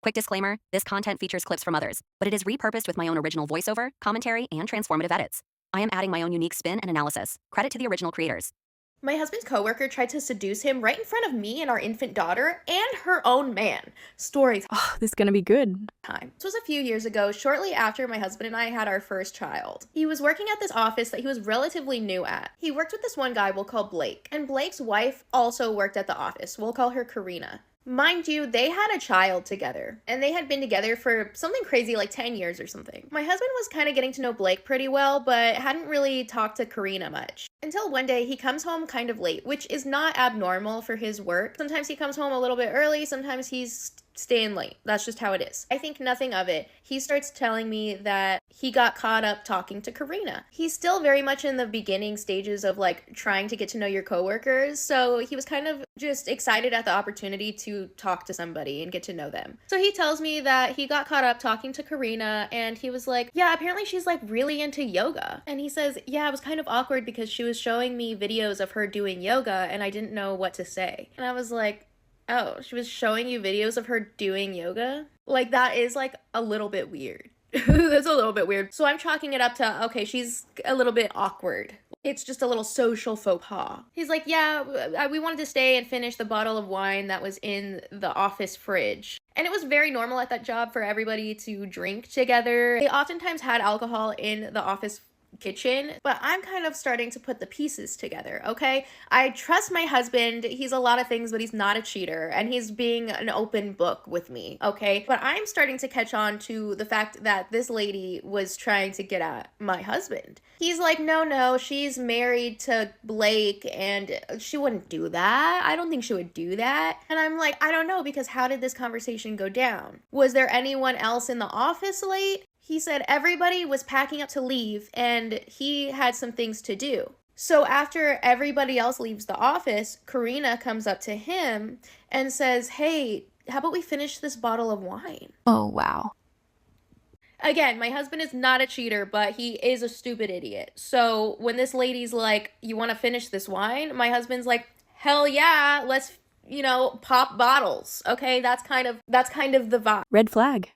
Quick disclaimer, this content features clips from others, but it is repurposed with my own original voiceover, commentary, and transformative edits. I am adding my own unique spin and analysis. Credit to the original creators. My husband's coworker tried to seduce him right in front of me and our infant daughter and her own man. Storytime. Oh, this is gonna be good. This was a few years ago, shortly after my husband and I had our first child. He was working at this office that he was relatively new at. He worked with this one guy we'll call Blake, and Blake's wife also worked at the office. We'll call her Karina. Mind you, they had a child together, and they had been together for something crazy like 10 years or something. My husband was kind of getting to know Blake pretty well, but hadn't really talked to Karina much. Until one day, he comes home kind of late, which is not abnormal for his work. Sometimes he comes home a little bit early, sometimes he's staying late. That's just how it is. I think nothing of it. He starts telling me that he got caught up talking to Karina. He's still very much in the beginning stages of like trying to get to know your coworkers, so he was kind of just excited at the opportunity to talk to somebody and get to know them. So he tells me that he got caught up talking to Karina, and he was like, yeah, apparently she's like really into yoga. And he says, yeah, it was kind of awkward because she was showing me videos of her doing yoga and I didn't know what to say. And I was like, oh, she was showing you videos of her doing yoga? Like, that is, like, a little bit weird. That's a little bit weird. So I'm chalking it up to, okay, she's a little bit awkward. It's just a little social faux pas. He's like, yeah, we wanted to stay and finish the bottle of wine that was in the office fridge. And it was very normal at that job for everybody to drink together. They oftentimes had alcohol in the office kitchen, but I'm kind of starting to put the pieces together, okay? I trust my husband. He's a lot of things, but he's not a cheater, and he's being an open book with me, okay? But I'm starting to catch on to the fact that this lady was trying to get at my husband. He's like, no, she's married to Blake, and she wouldn't do that. I don't think she would do that. And I'm like, I don't know, because how did this conversation go down? Was there anyone else in the office late? He said everybody was packing up to leave and he had some things to do. So after everybody else leaves the office, Karina comes up to him and says, hey, how about we finish this bottle of wine? Oh, wow. Again, my husband is not a cheater, but he is a stupid idiot. So when this lady's like, you want to finish this wine? My husband's like, hell yeah, let's, pop bottles. Okay, that's kind of the vibe. Red flag.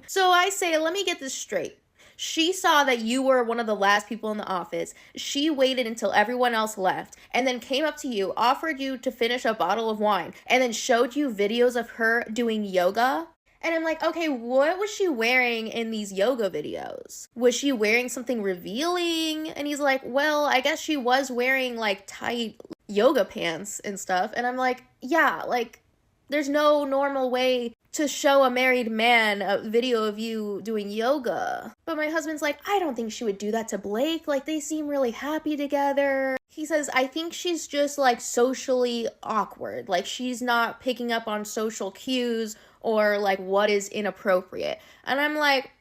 So I say, let me get this straight. She saw that you were one of the last people in the office. She waited until everyone else left and then came up to you, offered you to finish a bottle of wine, and then showed you videos of her doing yoga. And I'm like, okay, what was she wearing in these yoga videos? Was she wearing something revealing? And he's like, well, I guess she was wearing like tight yoga pants and stuff. And I'm like, yeah, like there's no normal way to show a married man a video of you doing yoga. But my husband's like, I don't think she would do that to Blake. Like, they seem really happy together. He says, I think she's just, like, socially awkward. Like, she's not picking up on social cues or, like, what is inappropriate. And I'm like,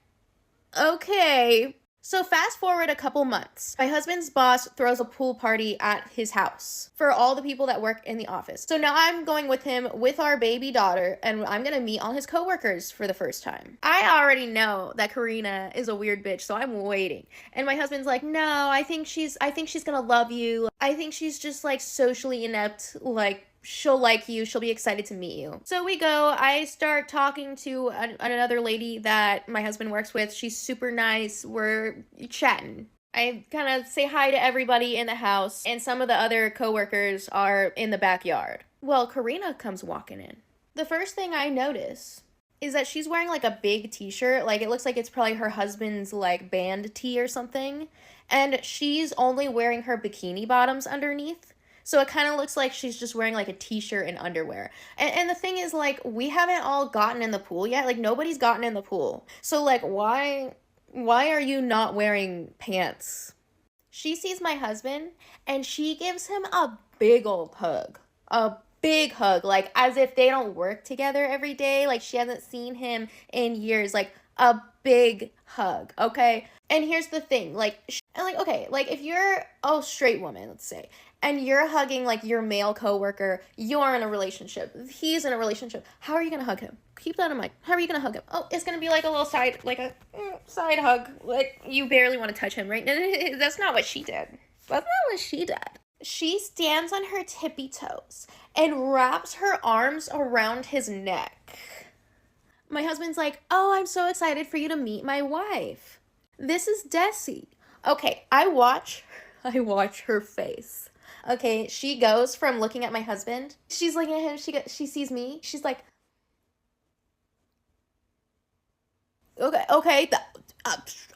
okay. So fast forward a couple months. My husband's boss throws a pool party at his house for all the people that work in the office. So now I'm going with him with our baby daughter, and I'm gonna meet all his coworkers for the first time. I already know that Karina is a weird bitch, so I'm waiting. And my husband's like, no, I think she's gonna love you. I think she's just like socially inept, like she'll like you, she'll be excited to meet you. So we go, I start talking to another lady that my husband works with. She's super nice, we're chatting. I kind of say hi to everybody in the house, and some of the other coworkers are in the backyard. Well, Karina comes walking in. The first thing I notice is that she's wearing like a big t-shirt, like it looks like it's probably her husband's like band tee or something, and she's only wearing her bikini bottoms underneath. So it kind of looks like she's just wearing like a t-shirt and underwear. And the thing is, like, we haven't all gotten in the pool yet. Like, nobody's gotten in the pool. So, like, why are you not wearing pants? She sees my husband and she gives him a big old hug. A big hug. Like, as if they don't work together every day. Like, she hasn't seen him in years. Like, a big hug, okay? And here's the thing. Like, okay, like, if you're a straight woman, let's say, and you're hugging like your male coworker, you're in a relationship, he's in a relationship, how are you gonna hug him? Keep that in mind. How are you gonna hug him? Oh, it's gonna be like a little side hug, like you barely want to touch him, right? That's not what she did. She stands on her tippy toes and wraps her arms around his neck. My husband's like, oh, I'm so excited for you to meet my wife. This is Desi. Okay, I watch her face. Okay, she goes from looking at my husband. She's looking at him. She sees me. She's like, okay.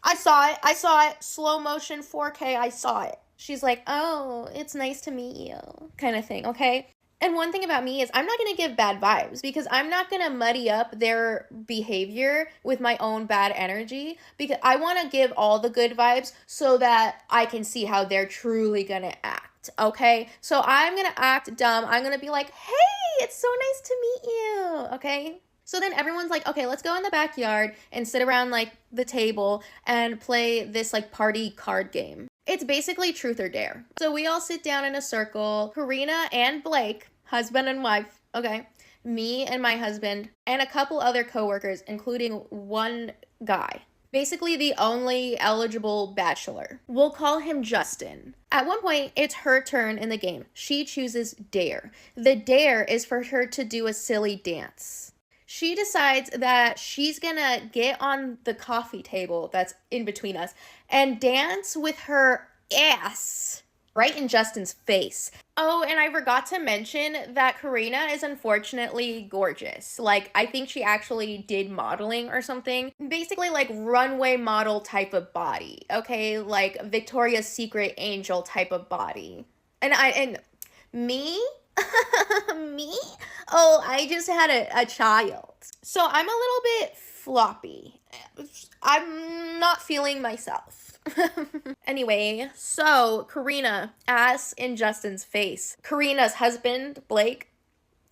I saw it. Slow motion 4K. I saw it. She's like, oh, it's nice to meet you, kind of thing. Okay. And one thing about me is I'm not going to give bad vibes because I'm not going to muddy up their behavior with my own bad energy, because I want to give all the good vibes so that I can see how they're truly going to act, okay? So I'm going to act dumb. I'm going to be like, hey, it's so nice to meet you, okay? So then everyone's like, okay, let's go in the backyard and sit around like the table and play this like party card game. It's basically truth or dare. So we all sit down in a circle. Karina and Blake, husband and wife, okay, me and my husband, and a couple other coworkers, including one guy. Basically the only eligible bachelor. We'll call him Justin. At one point, it's her turn in the game. She chooses dare. The dare is for her to do a silly dance. She decides that she's gonna get on the coffee table that's in between us and dance with her ass right in Justin's face. Oh, and I forgot to mention that Karina is unfortunately gorgeous. Like, I think she actually did modeling or something. Basically, like, runway model type of body, okay? Like, Victoria's Secret angel type of body. And me? Me? Oh, I just had a child. So I'm a little bit floppy. I'm not feeling myself. Anyway, so Karina, ass in Justin's face. Karina's husband, Blake,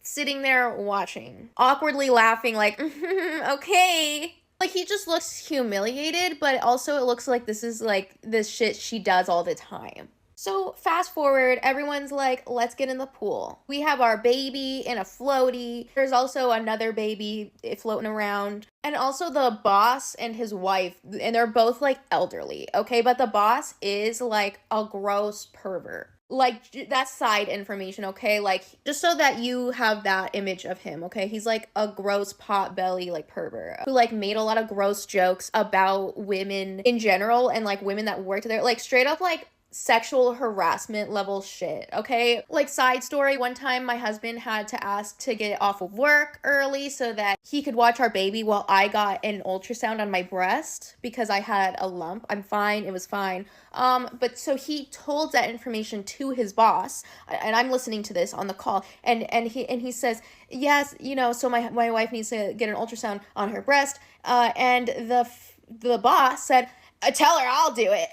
sitting there watching, awkwardly laughing like, okay. Like, he just looks humiliated, but also it looks like this is like this shit she does all the time. So fast forward, everyone's like, let's get in the pool. We have our baby in a floaty. There's also another baby floating around. And also the boss and his wife, and they're both like elderly, okay? But the boss is like a gross pervert. Like, that's side information, okay? Like, just so that you have that image of him, okay? He's like a gross potbelly like pervert who like made a lot of gross jokes about women in general and like women that worked there. Like, straight up like sexual harassment level shit, okay? Like, side story, one time my husband had to ask to get off of work early so that he could watch our baby while I got an ultrasound on my breast because I had a lump. I'm fine, it was fine. But so he told that information to his boss, and I'm listening to this on the call, and he says, yes, you know, so my wife needs to get an ultrasound on her breast, and the boss said, tell her I'll do it.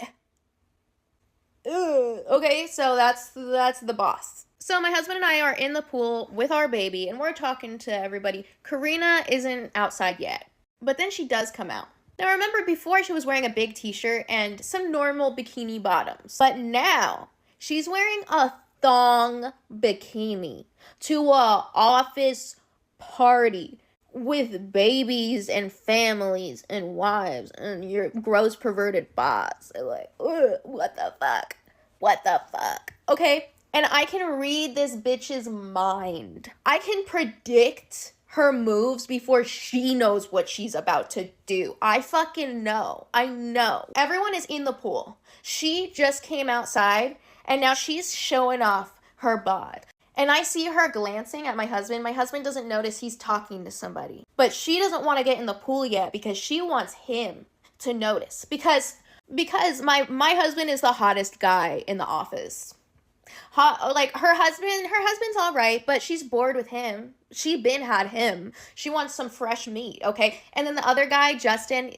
Ugh. Okay, so that's the boss. So my husband and I are in the pool with our baby, and we're talking to everybody. Karina isn't outside yet, but then she does come out. Now, remember, before she was wearing a big t-shirt and some normal bikini bottoms, but now she's wearing a thong bikini to a office party with babies and families and wives and your gross perverted boss. Like, what the fuck? What the fuck? Okay, and I can read this bitch's mind. I can predict her moves before she knows what she's about to do. I fucking know. I know. Everyone is in the pool. She just came outside and now she's showing off her bod. And I see her glancing at my husband. My husband doesn't notice he's talking to somebody. But she doesn't want to get in the pool yet because she wants him to notice. Because my husband is the hottest guy in the office. Like, her husband's all right, but she's bored with him. She been had him. She wants some fresh meat, okay? And then the other guy, Justin,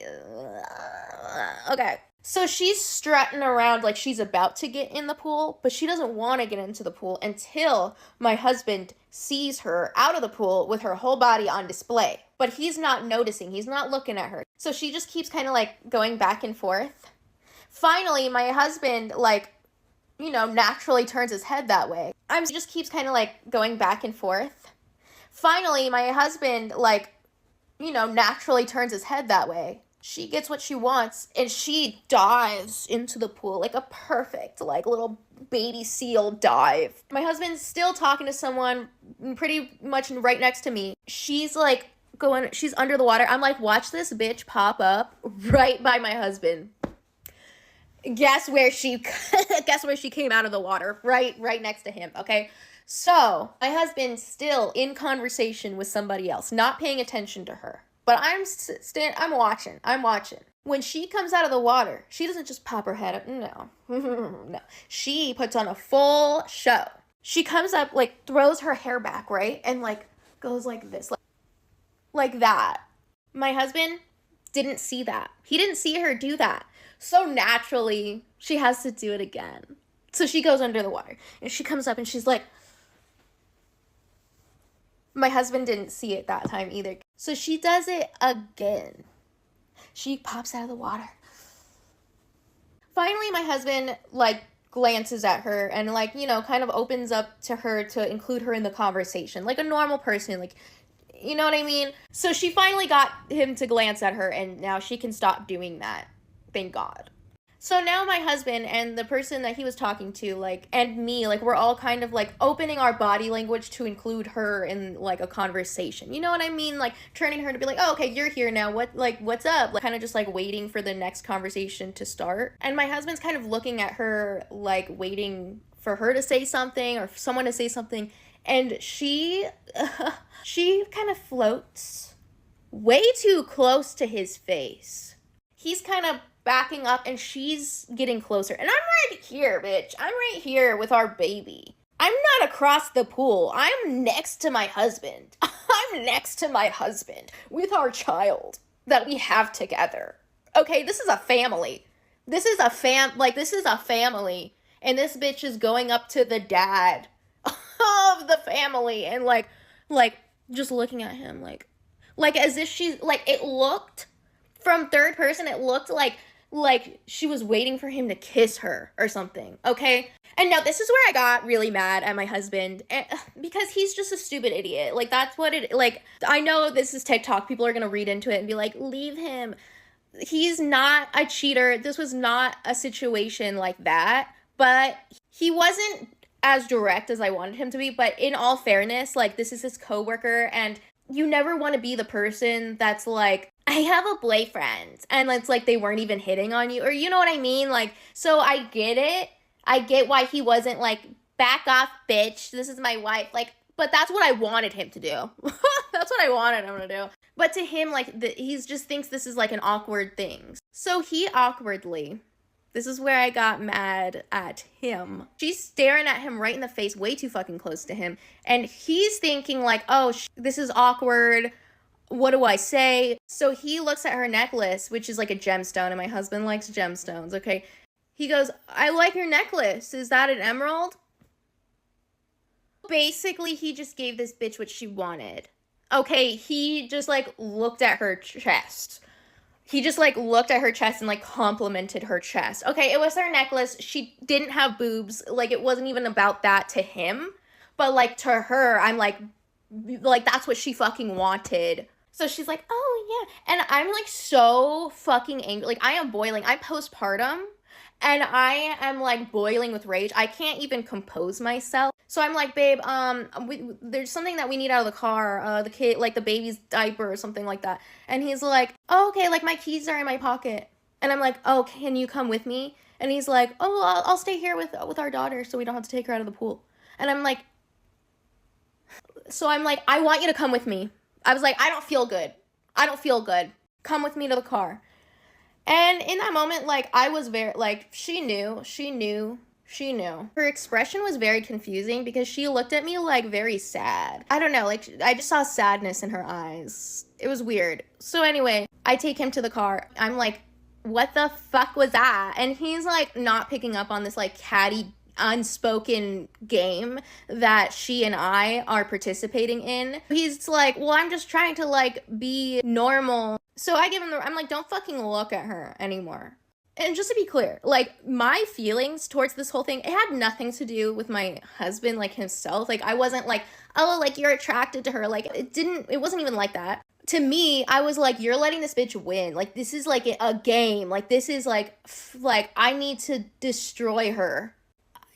okay. So she's strutting around like she's about to get in the pool, but she doesn't want to get into the pool until my husband sees her out of the pool with her whole body on display. But he's not noticing. He's not looking at her. So she just keeps kind of like going back and forth. Finally, my husband, like, you know, naturally turns his head that way. Just keeps kind of like going back and forth. Finally, my husband, like, you know, naturally turns his head that way. She gets what she wants, and she dives into the pool like a perfect, like, little baby seal dive. My husband's still talking to someone pretty much right next to me. She's, like, going, she's under the water. I'm like, watch this bitch pop up right by my husband. Guess where she came out of the water? Right next to him, okay? So, my husband's still in conversation with somebody else, not paying attention to her. But I'm watching. When she comes out of the water, she doesn't just pop her head up. No. No. She puts on a full show. She comes up, like, throws her hair back, right? And, like, goes like this. Like that. My husband didn't see that. He didn't see her do that. So naturally, she has to do it again. So she goes under the water. And she comes up and she's like... My husband didn't see it that time either. So she does it again. She pops out of the water. Finally, my husband, like, glances at her and, like, you know, kind of opens up to her to include her in the conversation. Like a normal person, like, you know what I mean? So she finally got him to glance at her, and now she can stop doing that. Thank God. So now my husband and the person that he was talking to, like, and me, like, we're all kind of, like, opening our body language to include her in, like, a conversation. You know what I mean? Like, turning her to be like, oh, okay, you're here now. What's up? Like, kind of just, like, waiting for the next conversation to start. And my husband's kind of looking at her, like, waiting for her to say something or someone to say something. And she kind of floats way too close to his face. He's kind of backing up and she's getting closer. And I'm right here, bitch. I'm right here with our baby. I'm not across the pool. I'm next to my husband. I'm next to my husband with our child that we have together. Okay, this is a family. This is a family. And this bitch is going up to the dad of the family and like just looking at him like as if she's like, it looked from third person, it looked like she was waiting for him to kiss her or something, okay? And now this is where I got really mad at my husband, because he's just a stupid idiot. Like, that's what it, like, I know this is TikTok, people are gonna read into it and be like, leave him. He's not a cheater. This was not a situation like that, but he wasn't as direct as I wanted him to be. But in all fairness, like, this is his coworker, and you never want to be the person that's like, I have a boyfriend, and it's like they weren't even hitting on you, or you know what I mean? Like, so I get it. I get why he wasn't like, back off, bitch, this is my wife. Like, but that's what I wanted him to do. That's what I wanted him to do. But to him, like, he just thinks this is like an awkward thing. So he awkwardly, this is where I got mad at him. She's staring at him right in the face, way too fucking close to him. And he's thinking like, oh, this is awkward. What do I say? So he looks at her necklace, which is like a gemstone, and my husband likes gemstones, okay? He goes, I like your necklace. Is that an emerald? Basically, he just gave this bitch what she wanted. Okay, he just like looked at her chest. He just like looked at her chest and like complimented her chest. Okay, it was her necklace. She didn't have boobs. Like, it wasn't even about that to him. But like to her, I'm like that's what she fucking wanted. So she's like, oh yeah. And I'm like so fucking angry. Like, I am boiling. I'm postpartum. And I am like boiling with rage. I can't even compose myself. So I'm like, babe, there's something that we need out of the car. The kid, like the baby's diaper or something like that. And he's like, oh, okay, like my keys are in my pocket. And I'm like, oh, can you come with me? And he's like, oh, well, I'll stay here with our daughter so we don't have to take her out of the pool. And I'm like, I want you to come with me. I was like, I don't feel good. Come with me to the car. And in that moment, like, I was very, like, she knew. Her expression was very confusing because she looked at me, like, very sad. I don't know, like, I just saw sadness in her eyes. It was weird. So anyway, I take him to the car. I'm like, what the fuck was that? And he's, like, not picking up on this, like, catty, unspoken game that she and I are participating in. He's like, well, I'm just trying to, like, be normal. So I give him I'm like, don't fucking look at her anymore. And just to be clear, like, my feelings towards this whole thing, it had nothing to do with my husband, like, himself. Like, I wasn't like, oh, like, you're attracted to her. Like, it wasn't even like that. To me, I was like, you're letting this bitch win. Like, this is, like, a game. Like, this is, like, I need to destroy her.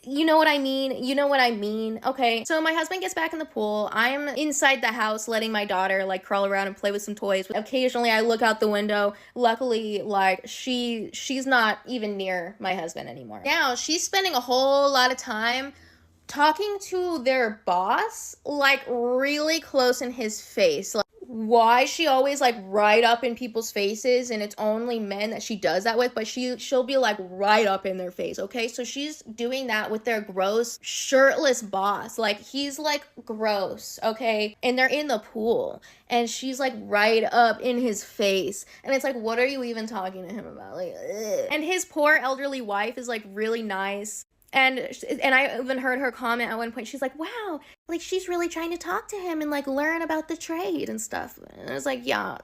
You know what I mean? You know what I mean? Okay, so my husband gets back in the pool. I'm inside the house letting my daughter like crawl around and play with some toys. Occasionally I look out the window. Luckily, like she's not even near my husband anymore. Now she's spending a whole lot of time talking to their boss, like really close in his face. Like, why is she always like right up in people's faces, and it's only men that she does that with, but she'll be like right up in their face, okay? So she's doing that with their gross shirtless boss. Like he's like gross, okay? And they're in the pool and she's like right up in his face. And it's like, what are you even talking to him about? Like, ugh. And his poor elderly wife is like really nice. And I even heard her comment at one point. She's like, wow, like she's really trying to talk to him and like learn about the trade and stuff. And I was like, yeah,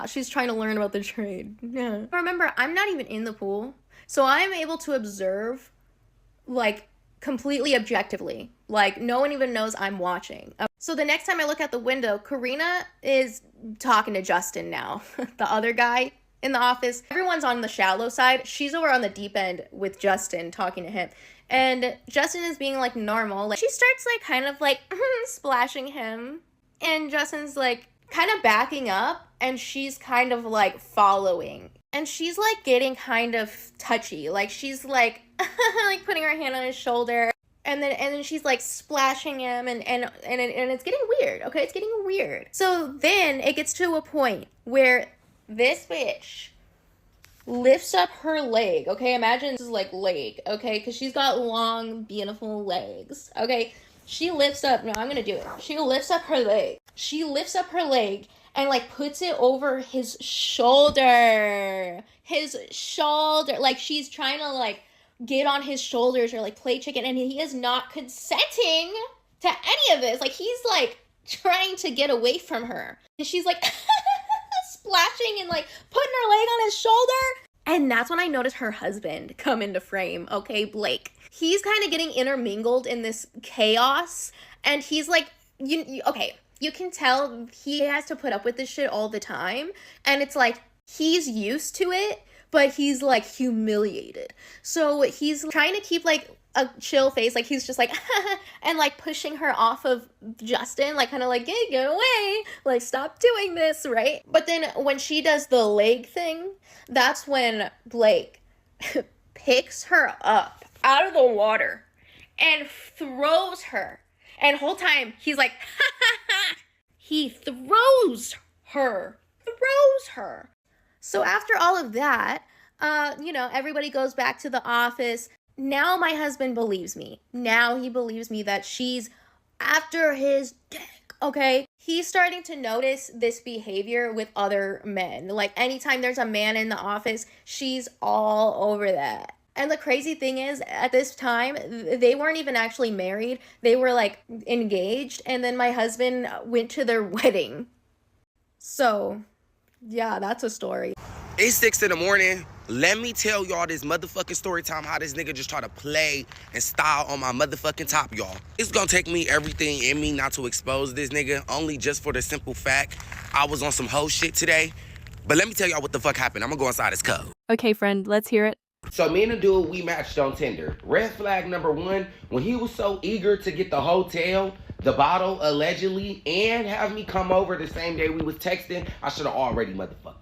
she's trying to learn about the trade. Yeah. Remember, I'm not even in the pool. So I'm able to observe like completely objectively. Like no one even knows I'm watching. So the next time I look out the window, Karina is talking to Justin now, the other guy in the office. Everyone's on the shallow side. She's over on the deep end with Justin talking to him. And Justin is being like normal. Like she starts like kind of like splashing him. And Justin's like kind of backing up and she's kind of like following. And she's like getting kind of touchy. Like she's like like putting her hand on his shoulder. And then she's like splashing him and it's getting weird. Okay, it's getting weird. So then it gets to a point where this bitch lifts up her leg, okay? Imagine this is like leg, okay? Because she's got long, beautiful legs, okay? She lifts up, no, I'm gonna do it. She lifts up her leg. She lifts up her leg and like puts it over his shoulder. His shoulder. Like she's trying to like get on his shoulders or like play chicken, and he is not consenting to any of this. Like he's like trying to get away from her. And she's like splashing and like putting her leg on his shoulder. And that's when I noticed her husband come into frame, okay, Blake. He's kind of getting intermingled in this chaos, and he's like, okay, you can tell he has to put up with this shit all the time, and it's like he's used to it, but he's like humiliated. So he's trying to keep like a chill face, like he's just like and like pushing her off of Justin, like kind of like, hey, get away, like stop doing this, right? But then when she does the leg thing, that's when Blake picks her up out of the water and throws her, and whole time he's like he throws her. So after all of that, everybody goes back to the office. Now my husband believes me. Now he believes me that she's after his dick, okay? He's starting to notice this behavior with other men. Like anytime there's a man in the office, she's all over that. And the crazy thing is, at this time, they weren't even actually married. They were like engaged, and then my husband went to their wedding. So, yeah, that's a story. It's 6 in the morning. Let me tell y'all this motherfucking story time, how this nigga just try to play and style on my motherfucking top, y'all. It's gonna take me everything in me not to expose this nigga, only just for the simple fact I was on some hoe shit today. But let me tell y'all what the fuck happened. I'm gonna go inside his code. Okay, friend, let's hear it. So me and the dude, we matched on Tinder. Red flag number one, when he was so eager to get the hotel, the bottle, allegedly, and have me come over the same day we was texting, I should have already motherfucking.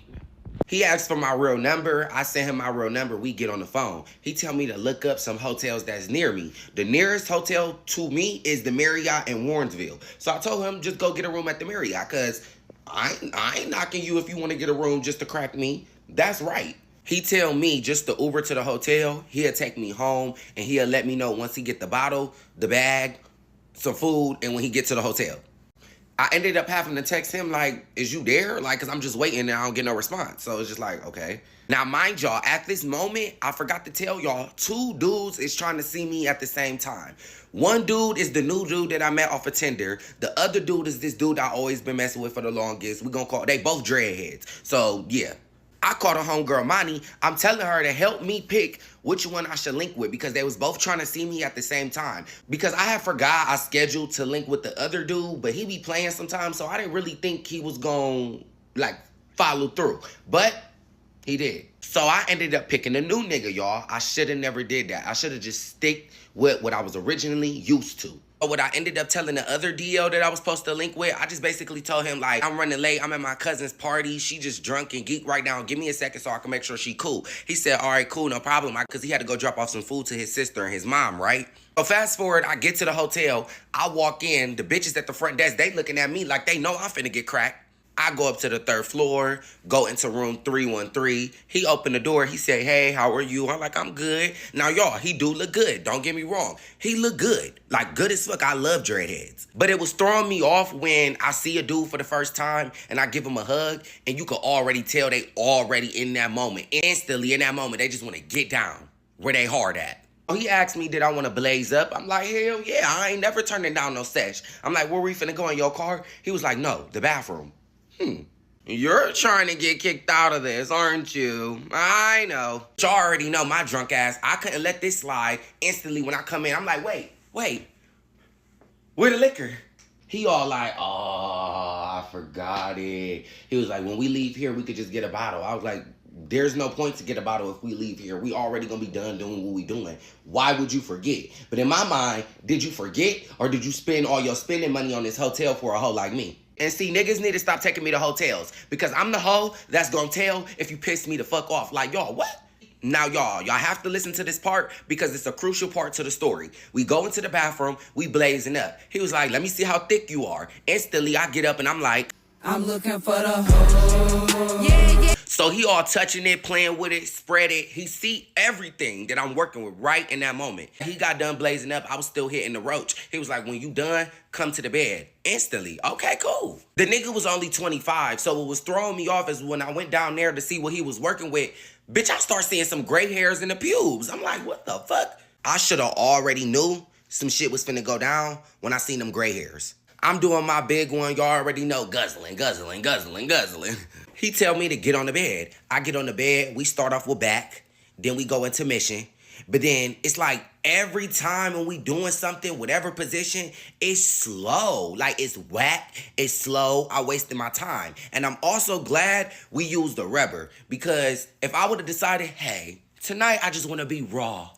He asked for my real number. I sent him my real number. We get on the phone. He tell me to look up some hotels that's near me. The nearest hotel to me is the Marriott in Warrensville. So I told him, just go get a room at the Marriott, because I ain't knocking you if you want to get a room just to crack me. That's right. He tell me just to Uber to the hotel. He'll take me home, and he'll let me know once he get the bottle, the bag, some food, and when he get to the hotel. I ended up having to text him like, is you there? Like, because I'm just waiting and I don't get no response. So it's just like, okay. Now, mind y'all, at this moment, I forgot to tell y'all, 2 dudes is trying to see me at the same time. One dude is the new dude that I met off of Tinder. The other dude is this dude I always been messing with for the longest. We gonna call, they both dreadheads. So, yeah. I called a homegirl, Monty. I'm telling her to help me pick which one I should link with, because they was both trying to see me at the same time. Because I had forgot I scheduled to link with the other dude, but he be playing sometimes, so I didn't really think he was gonna, like, follow through. But He did. So I ended up picking a new nigga, y'all. I should have never did that. I should have just stick with what I was originally used to. But what I ended up telling the other DL that I was supposed to link with, I just basically told him, like, I'm running late. I'm at my cousin's party. She just drunk and geek right now. Give me a second so I can make sure she cool. He said, all right, cool, no problem. Because he had to go drop off some food to his sister and his mom, right? So fast forward, I get to the hotel. I walk in. The bitches at the front desk, they looking at me like they know I'm finna get cracked. I go up to the 3rd floor, go into room 313. He opened the door. He said, hey, how are you? I'm like, I'm good. Now, y'all, he do look good. Don't get me wrong. He look good. Like, good as fuck. I love dreadheads. But it was throwing me off when I see a dude for the first time and I give him a hug, and you could already tell they already in that moment. Instantly in that moment, they just want to get down where they hard at. He asked me, did I want to blaze up? I'm like, hell yeah. I ain't never turning down no sesh. I'm like, where we finna go in your car? He was like, no, the bathroom. You're trying to get kicked out of this, aren't you? I know. You already know my drunk ass. I couldn't let this slide. Instantly when I come in, I'm like, wait. Where the liquor? He all like, oh, I forgot it. He was like, when we leave here, we could just get a bottle. I was like, there's no point to get a bottle if we leave here. We already gonna be done doing what we doing. Why would you forget? But in my mind, did you forget or did you spend all your spending money on this hotel for a hoe like me? And see, niggas need to stop taking me to hotels because I'm the hoe that's gonna tell if you piss me the fuck off. Like, y'all, what? Now, y'all have to listen to this part because it's a crucial part to the story. We go into the bathroom, we blazing up. He was like, let me see how thick you are. Instantly, I get up and I'm like, I'm looking for the hoe. Yeah. So he all touching it, playing with it, spread it. He see everything that I'm working with right in that moment. He got done blazing up. I was still hitting the roach. He was like, when you done, come to the bed. Instantly. Okay, cool. The nigga was only 25, so what was throwing me off is when I went down there to see what he was working with, bitch, I start seeing some gray hairs in the pubes. I'm like, what the fuck? I should have already knew some shit was finna go down when I seen them gray hairs. I'm doing my big one, y'all already know, guzzling. He tell me to get on the bed. I get on the bed, we start off with back, then we go into mission. But then it's like every time when we doing something, whatever position, it's slow. Like it's whack, it's slow, I wasted my time. And I'm also glad we used the rubber because if I would have decided, hey, tonight I just want to be raw,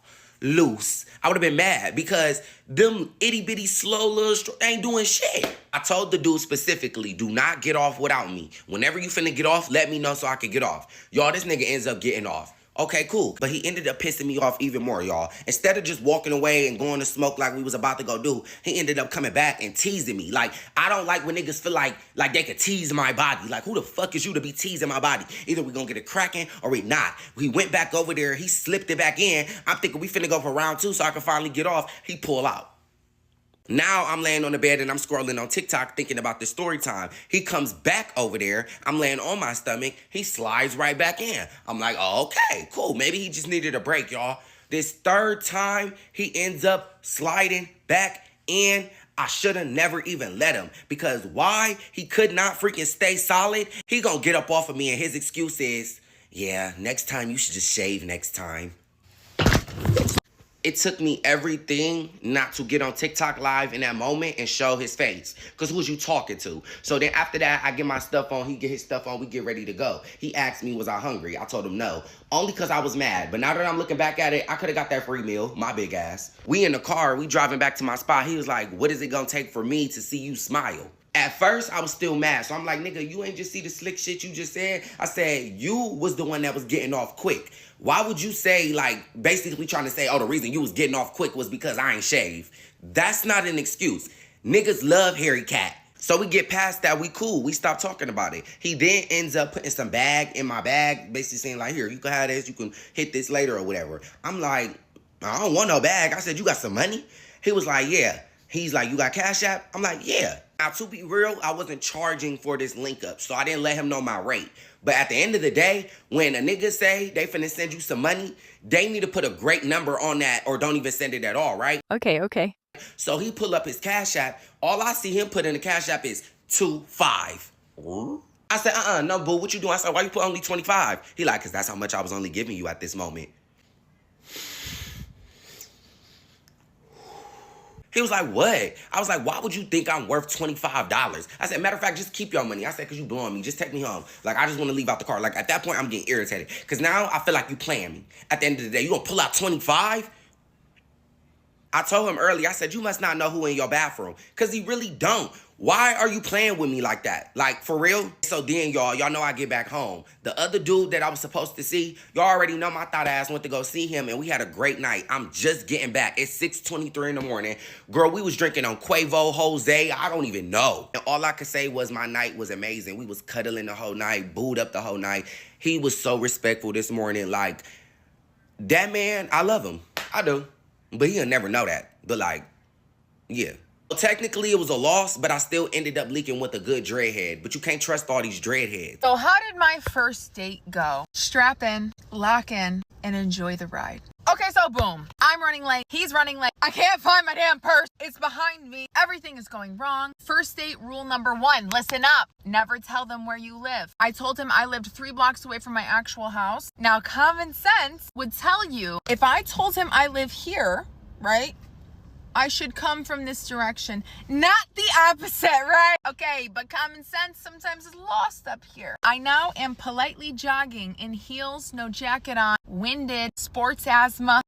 loose, I would have been mad because them itty bitty slow little ain't doing shit. I told the dude specifically, do not get off without me. Whenever you finna get off, let me know so I can get off. Y'all, this nigga ends up getting off. Okay, cool. But he ended up pissing me off even more, y'all. Instead of just walking away and going to smoke like we was about to go do, he ended up coming back and teasing me. Like, I don't like when niggas feel like they could tease my body. Like, who the fuck is you to be teasing my body? Either we gonna get it cracking or we not. We went back over there. He slipped it back in. I'm thinking we finna go for round 2 so I can finally get off. He pull out. Now I'm laying on the bed and I'm scrolling on TikTok thinking about the story time. He comes back over there. I'm laying on my stomach. He slides right back in. I'm like, oh, okay, cool. Maybe he just needed a break, y'all. This 3rd time, he ends up sliding back in. I should have never even let him because why? He could not freaking stay solid. He gonna get up off of me and his excuse is, yeah, next time you should just shave next time. It took me everything not to get on TikTok live in that moment and show his face. Because who was you talking to? So then after that, I get my stuff on. He get his stuff on. We get ready to go. He asked me, was I hungry? I told him no. Only because I was mad. But now that I'm looking back at it, I could have got that free meal. My big ass. We in the car. We driving back to my spot. He was like, what is it going to take for me to see you smile? At first, I was still mad. So I'm like, nigga, you ain't just see the slick shit you just said? I said, you was the one that was getting off quick. Why would you say, like, basically trying to say, oh, the reason you was getting off quick was because I ain't shaved? That's not an excuse. Niggas love hairy cat. So we get past that, we cool. We stop talking about it. He then ends up putting some bag in my bag, basically saying, like, here, you can have this, you can hit this later or whatever. I'm like, I don't want no bag. I said, you got some money? He was like, yeah. He's like, you got Cash App? I'm like, yeah. Now, to be real, I wasn't charging for this link up, so I didn't let him know my rate. But at the end of the day, when a nigga say they finna send you some money, they need to put a great number on that or don't even send it at all, right? Okay. So he pull up his Cash App. All I see him put in the Cash App is 25. I said, no, boo, what you doing? I said, why you put only 25? He like, because that's how much I was only giving you at this moment. He was like, what? I was like, why would you think I'm worth $25? I said, matter of fact, just keep your money. I said, because you blowing me. Just take me home. Like, I just want to leave out the car. Like, at that point, I'm getting irritated. Because now I feel like you playing me. At the end of the day, you going to pull out 25? I told him earlier, I said, you must not know who in your bathroom. Because he really don't. Why are you playing with me like that? Like, for real? So then, y'all know I get back home. The other dude that I was supposed to see, y'all already know my thought ass went to go see him, and we had a great night. I'm just getting back. It's 6:23 in the morning. Girl, we was drinking on Quavo, Jose, I don't even know. And all I could say was my night was amazing. We was cuddling the whole night, booed up the whole night. He was so respectful this morning. Like, that man, I love him. I do. But he'll never know that. But, like, yeah. Technically, it was a loss, but I still ended up leaking with a good dreadhead. But you can't trust all these dreadheads. So how did my first date go? Strap in, lock in, and enjoy the ride. Okay, so boom. I'm running late. He's running late. I can't find my damn purse. It's behind me. Everything is going wrong. First date rule number 1, listen up. Never tell them where you live. I told him I lived 3 blocks away from my actual house. Now, common sense would tell you, if I told him I live here, right? I should come from this direction, not the opposite, right? Okay, but common sense sometimes is lost up here. I now am politely jogging in heels, no jacket on, winded, sports asthma,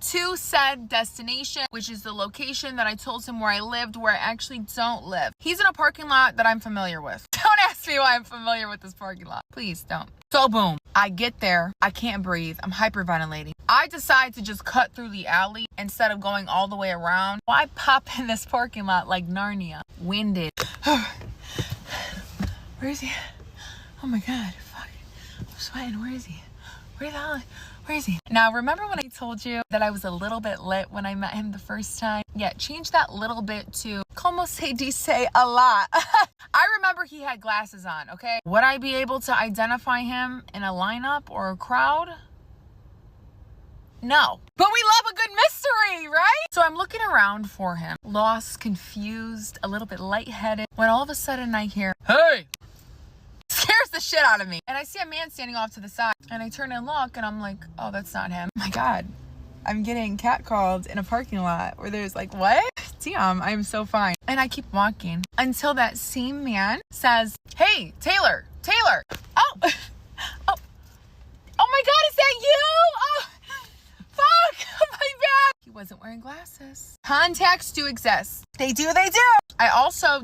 to said destination, which is the location that I told him where I lived, where I actually don't live. He's in a parking lot that I'm familiar with. Don't ask me why I'm familiar with this parking lot. Please don't. So boom, I get there. I can't breathe. I'm hyperventilating. I decide to just cut through the alley instead of going all the way around. Well, I pop in this parking lot like Narnia, winded. Where is he? Oh my God, fuck. I'm sweating. Where is he? Where the hell? Where is he? Now, remember when I told you that I was a little bit lit when I met him the first time? Yeah, change that little bit to, como se dice, a lot. I remember he had glasses on, okay? Would I be able to identify him in a lineup or a crowd? No. But we love a good mystery, right? So I'm looking around for him, lost, confused, a little bit lightheaded, when all of a sudden I hear, hey! Scares the shit out of me. And I see a man standing off to the side, and I turn and look, and I'm like, oh, that's not him. Oh my God, I'm getting catcalled in a parking lot where there's like, what? Damn, I'm so fine. And I keep walking until that same man says, hey, Taylor. Oh, oh my God, is that you? Oh, fuck, my bad. He wasn't wearing glasses. Contacts do exist. They do. I also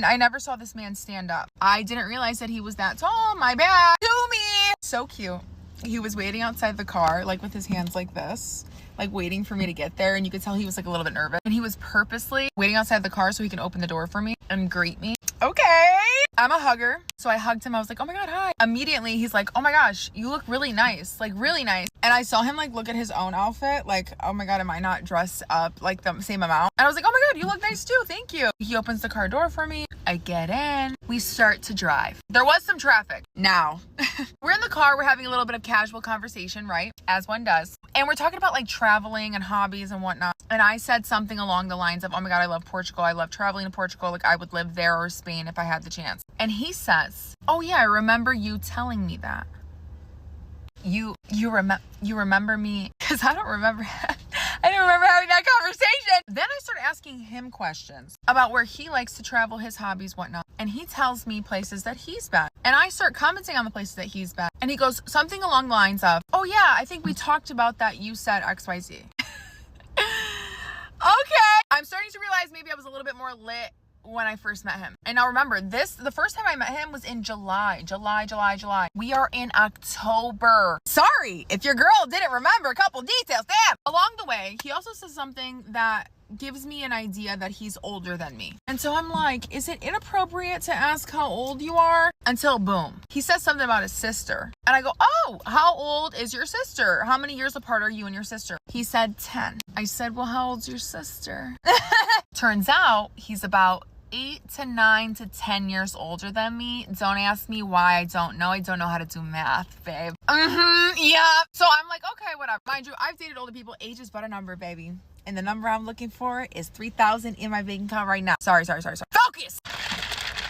I never saw this man stand up. I didn't realize that he was that tall. My bad. To me. So cute. He was waiting outside the car, like with his hands like this, like waiting for me to get there. And you could tell he was like a little bit nervous. And he was purposely waiting outside the car so he can open the door for me and greet me. Okay. I'm a hugger. So I hugged him. I was like, oh my God, hi. Immediately, he's like, oh my gosh, you look really nice. Like really nice. And I saw him like look at his own outfit. Like, oh my God, am I not dressed up like the same amount? And I was like, oh my God, you look nice too. Thank you. He opens the car door for me. I get in. We start to drive. There was some traffic. Now, we're in the car. We're having a little bit of casual conversation, right? As one does. And we're talking about like traveling and hobbies and whatnot. And I said something along the lines of, oh my God, I love Portugal. I love traveling to Portugal. Like I would live there or Spain if I had the chance. And he says, oh yeah, I remember you telling me that. You remember me? Because I don't remember. I didn't remember having that conversation. Then I started asking him questions about where he likes to travel, his hobbies, whatnot. And he tells me places that he's been. And I start commenting on the places that he's been. And he goes something along the lines of, oh yeah, I think we talked about that. You said XYZ. Okay. I'm starting to realize maybe I was a little bit more lit when I first met him. And now remember, the first time I met him was in July. We are in October. Sorry if your girl didn't remember a couple details. Damn. Along the way, he also says something that gives me an idea that he's older than me. And so I'm like, is it inappropriate to ask how old you are? Until boom, he says something about his sister. And I go, oh, how old is your sister? How many years apart are you and your sister? He said 10. I said, well, how old's your sister? Turns out he's about 8 to 9 to 10 years older than me. Don't ask me why. I don't know. I don't know how to do math, babe. Yeah. So I'm like, okay, whatever. Mind you, I've dated older people. Age is but a number, baby. And the number I'm looking for is 3,000 in my bank account right now. Sorry. Focus.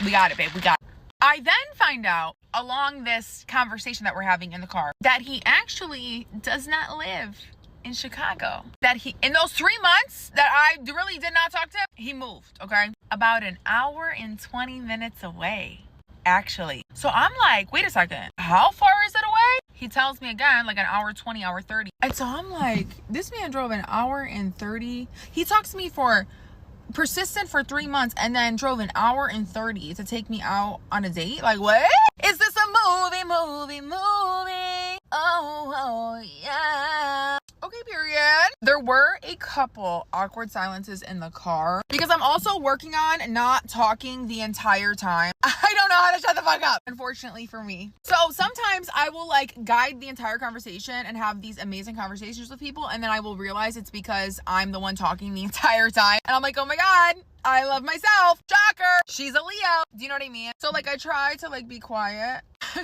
We got it, babe. We got it. I then find out along this conversation that we're having in the car that he actually does not live in Chicago. That he, in those 3 months that I really did not talk to him, he moved, okay? About an hour and 20 minutes away, actually. So I'm like, wait a second, how far is it away? He tells me again, like an hour 20, hour 30. And so I'm like, this man drove an hour and 30. He talks to me for persistent for 3 months and then drove an hour and 30 to take me out on a date. Like, what? Is this a movie? Oh yeah. Okay, period. There were a couple awkward silences in the car because I'm also working on not talking the entire time. I don't know how to shut the fuck up, unfortunately for me. So sometimes I will like guide the entire conversation and have these amazing conversations with people, and then I will realize it's because I'm the one talking the entire time. And I'm like, oh my God, I love myself. Shocker. She's a Leo. Do you know what I mean? So like I try to like be quiet.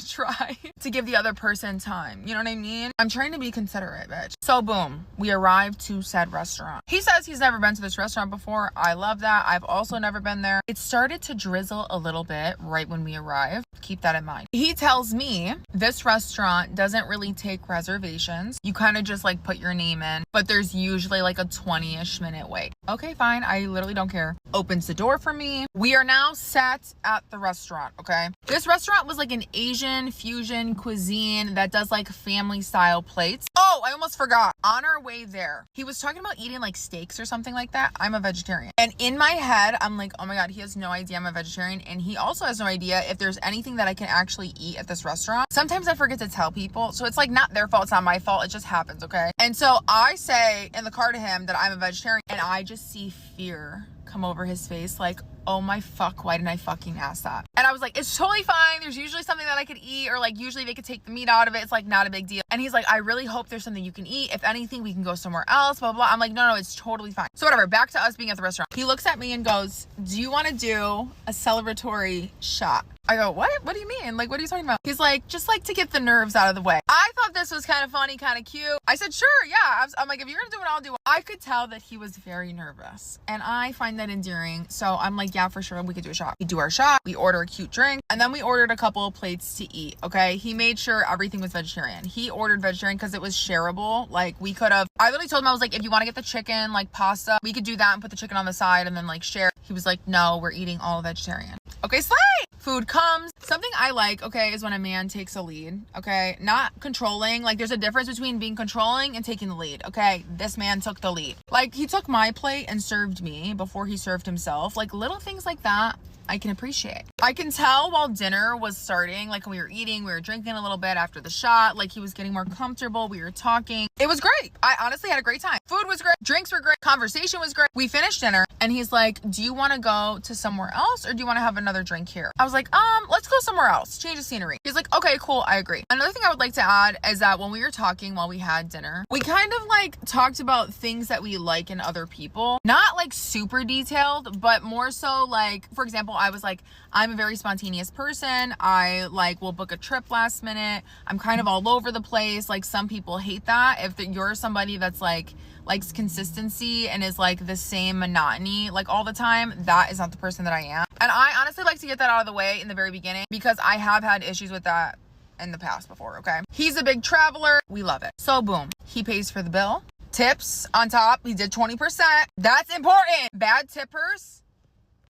Try to give the other person time. You know what I mean? I'm trying to be considerate, bitch. So boom, we arrived to said restaurant. He says he's never been to this restaurant before. I love that. I've also never been there. It started to drizzle a little bit right when we arrived. Keep that in mind. He tells me this restaurant doesn't really take reservations. You kind of just like put your name in, but there's usually like a 20-ish minute wait. Okay, fine. I literally don't care. Opens the door for me. We are now sat at the restaurant, okay? This restaurant was like an Asian fusion cuisine that does like family style plates. Oh, I almost forgot. On our way there, he was talking about eating like steaks or something like that. I'm a vegetarian. And in my head, I'm like, oh my God, he has no idea I'm a vegetarian. And he also has no idea if there's anything that I can actually eat at this restaurant. Sometimes I forget to tell people. So it's like not their fault. It's not my fault. It just happens, okay? And so I say in the car to him that I'm a vegetarian, and I just see fear come over his face, like, oh my fuck, why didn't I fucking ask that? And I was like, it's totally fine. There's usually something that I could eat, or like usually they could take the meat out of it. It's like not a big deal. And he's like, I really hope there's something you can eat. If anything, we can go somewhere else, blah, blah, blah. I'm like, no, it's totally fine. So whatever, back to us being at the restaurant. He looks at me and goes, do you want to do a celebratory shot? I go, what? What do you mean? Like, what are you talking about? He's like, just like to get the nerves out of the way. I thought this was kind of funny, kind of cute. I said, sure, yeah. I'm like, if you're gonna do it, I'll do it. I could tell that he was very nervous, and I find that endearing. So I'm like, yeah, for sure, we could do a shot. We do our shot, we order a cute drink, and then we ordered a couple of plates to eat, okay? He made sure everything was vegetarian. He ordered vegetarian because it was shareable. Like, we could have, I literally told him, I was like, if you want to get the chicken, like pasta, we could do that and put the chicken on the side and then like share. He was like, no, we're eating all vegetarian. Okay, slay! Food comes. Something I like, okay, is when a man takes a lead, okay? Not controlling. Like, there's a difference between being controlling and taking the lead, okay? This man took the lead. Like, he took my plate and served me before he served himself. Like, little things like that I can appreciate. I can tell while dinner was starting, like when we were eating, we were drinking a little bit after the shot, like he was getting more comfortable, we were talking. It was great. I honestly had a great time. Food was great, drinks were great, conversation was great. We finished dinner and he's like, do you want to go to somewhere else or do you want to have another drink here? I was like, let's go somewhere else, change the scenery. He's like, okay, cool, I agree. Another thing I would like to add is that when we were talking while we had dinner, we kind of like talked about things that we like in other people. Not like super detailed, but more so like, for example, I was like, I'm a very spontaneous person. I like will book a trip last minute. I'm kind of all over the place. Like some people hate that. If you're somebody that's like likes consistency and is like the same monotony like all the time, that is not the person that I am. And I honestly like to get that out of the way in the very beginning because I have had issues with that in the past before, okay? He's a big traveler. We love it. So boom, he pays for the bill. Tips on top. He did 20%. That's important. Bad tippers.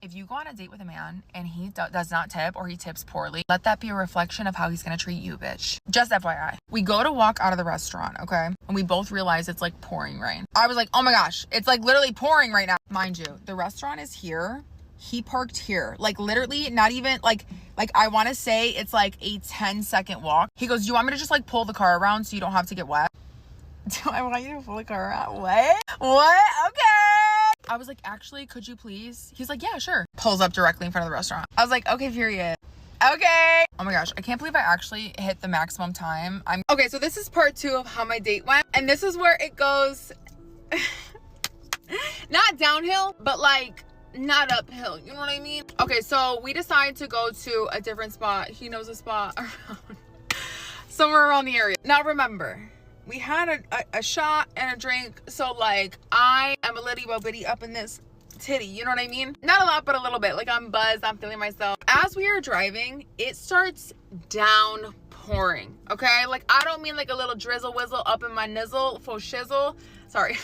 If you go on a date with a man and he does not tip or he tips poorly, let that be a reflection of how he's gonna treat you, bitch. Just FYI. We go to walk out of the restaurant, okay? And we both realize it's like pouring rain. I was like, oh my gosh, it's like literally pouring right now. Mind you, the restaurant is here. He parked here. Like literally not even like I wanna say it's like a 10-second walk. He goes, do you want me to just like pull the car around so you don't have to get wet? Do I want you to pull the car around? What? Okay. I was like, actually, could you please? He's like, yeah, sure. Pulls up directly in front of the restaurant. I was like, okay, period. Okay. Oh my gosh, I can't believe I actually hit the maximum time. Okay, so this is part 2 of how my date went. And this is where it goes, not downhill, but like not uphill. You know what I mean? Okay, so we decided to go to a different spot. He knows a spot around, somewhere around the area. Now remember, we had a shot and a drink, so like I am a litty bitty up in this titty, you know what I mean? Not a lot, but a little bit. Like I'm buzzed, I'm feeling myself. As we are driving, it starts downpouring. pouring, okay? Like, I don't mean like a little drizzle whizzle up in my nizzle, faux shizzle. Sorry.